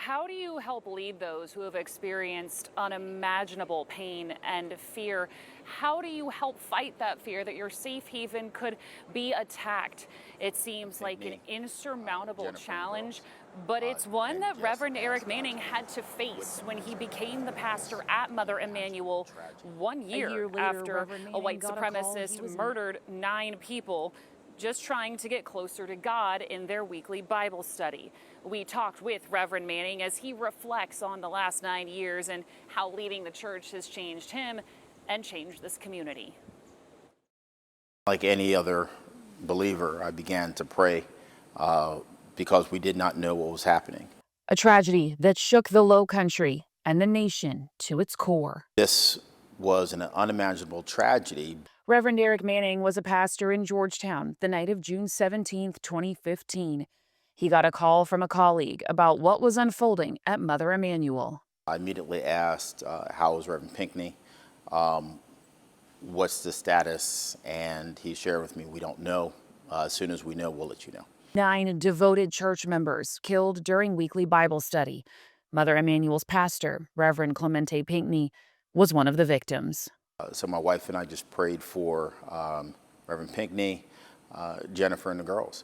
How do you help lead those who have experienced unimaginable pain and fear? How do you help fight that fear that your safe haven could be attacked? It seems like an insurmountable challenge, but it's one that Reverend Eric Manning had to face when he became the pastor at Mother Emanuel 1 year after a white supremacist murdered 9 people just trying to get closer to God in their weekly Bible study. We talked with Reverend Manning as he reflects on the last 9 years and how leading the church has changed him and changed this community. Like any other believer, I began to pray because we did not know what was happening. A tragedy that shook the Low Country and the nation to its core. This was an unimaginable tragedy. Reverend Eric Manning was a pastor in Georgetown the night of June 17, 2015. He got a call from a colleague about what was unfolding at Mother Emanuel. I immediately asked, how is Reverend Pinckney? What's the status? And he shared with me, we don't know. As soon as we know, we'll let you know. 9 devoted church members killed during weekly Bible study. Mother Emanuel's pastor, Reverend Clemente Pinckney, was one of the victims. So my wife and I just prayed for Reverend Pinckney, Jennifer, and the girls,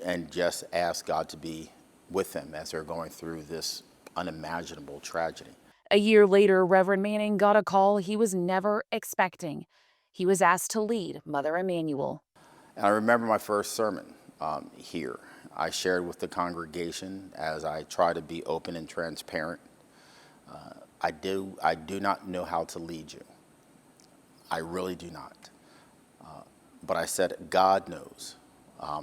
and just asked God to be with them as they're going through this unimaginable tragedy. A year later, Reverend Manning got a call he was never expecting. He was asked to lead Mother Emanuel. And I remember my first sermon here. I shared with the congregation as I try to be open and transparent. I do not know how to lead you. I really do not. But I said, God knows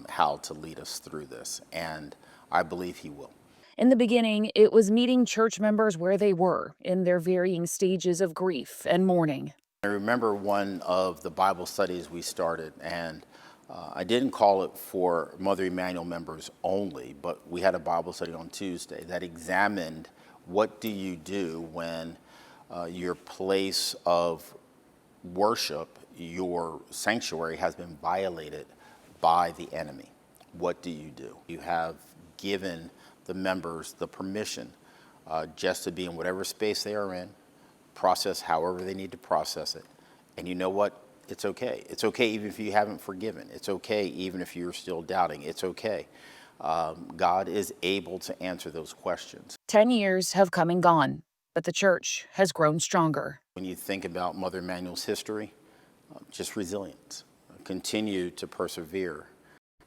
how to lead us through this, and I believe he will. In the beginning, it was meeting church members where they were in their varying stages of grief and mourning. I remember one of the Bible studies we started, and I didn't call it for Mother Emanuel members only, but we had a Bible study on Tuesday that examined what do you do when your place of worship, your sanctuary, has been violated by the enemy. What do? You have given the members the permission just to be in whatever space they are in, process however they need to process it. And you know what? It's okay. It's okay even if you haven't forgiven. It's okay even if you're still doubting. It's okay. God is able to answer those questions. 10 years have come and gone, but the church has grown stronger. When you think about Mother Emanuel's history, just resilience, continue to persevere.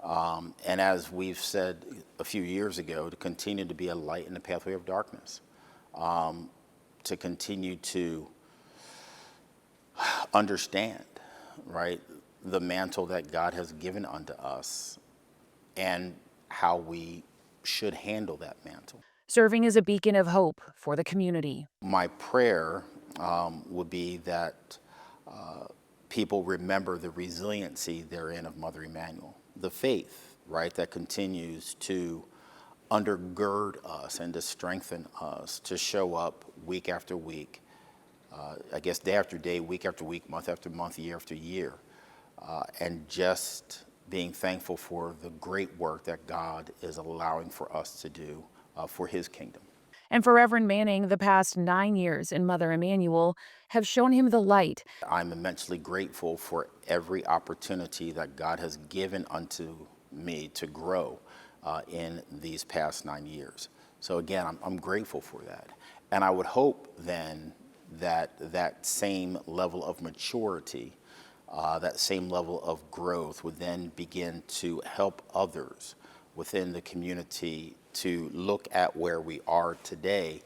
And as we've said a few years ago, to continue to be a light in the pathway of darkness, to continue to understand, right, the mantle that God has given unto us and how we should handle that mantle. Serving as a beacon of hope for the community. My prayer would be that people remember the resiliency therein of Mother Emanuel, the faith, right, that continues to undergird us and to strengthen us to show up week after week, I guess day after day, week after week, month after month, year after year, and just being thankful for the great work that God is allowing for us to do for his kingdom. And for Reverend Manning, the past 9 years in Mother Emanuel have shown him the light. I'm immensely grateful for every opportunity that God has given unto me to grow in these past 9 years. So again, I'm grateful for that. And I would hope then that same level of maturity, that same level of growth would then begin to help others within the community to look at where we are today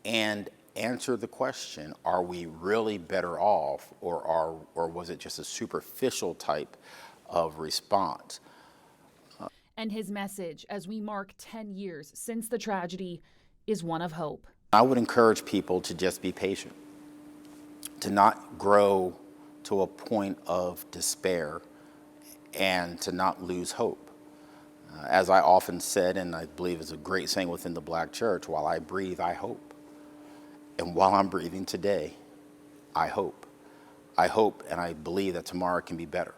and answer the question, are we really better off, or was it just a superficial type of response? And his message as we mark 10 years since the tragedy is one of hope. I would encourage people to just be patient, to not grow to a point of despair, and to not lose hope. As I often said, and I believe is a great saying within the Black church, while I breathe, I hope. And while I'm breathing today, I hope. I hope and I believe that tomorrow can be better.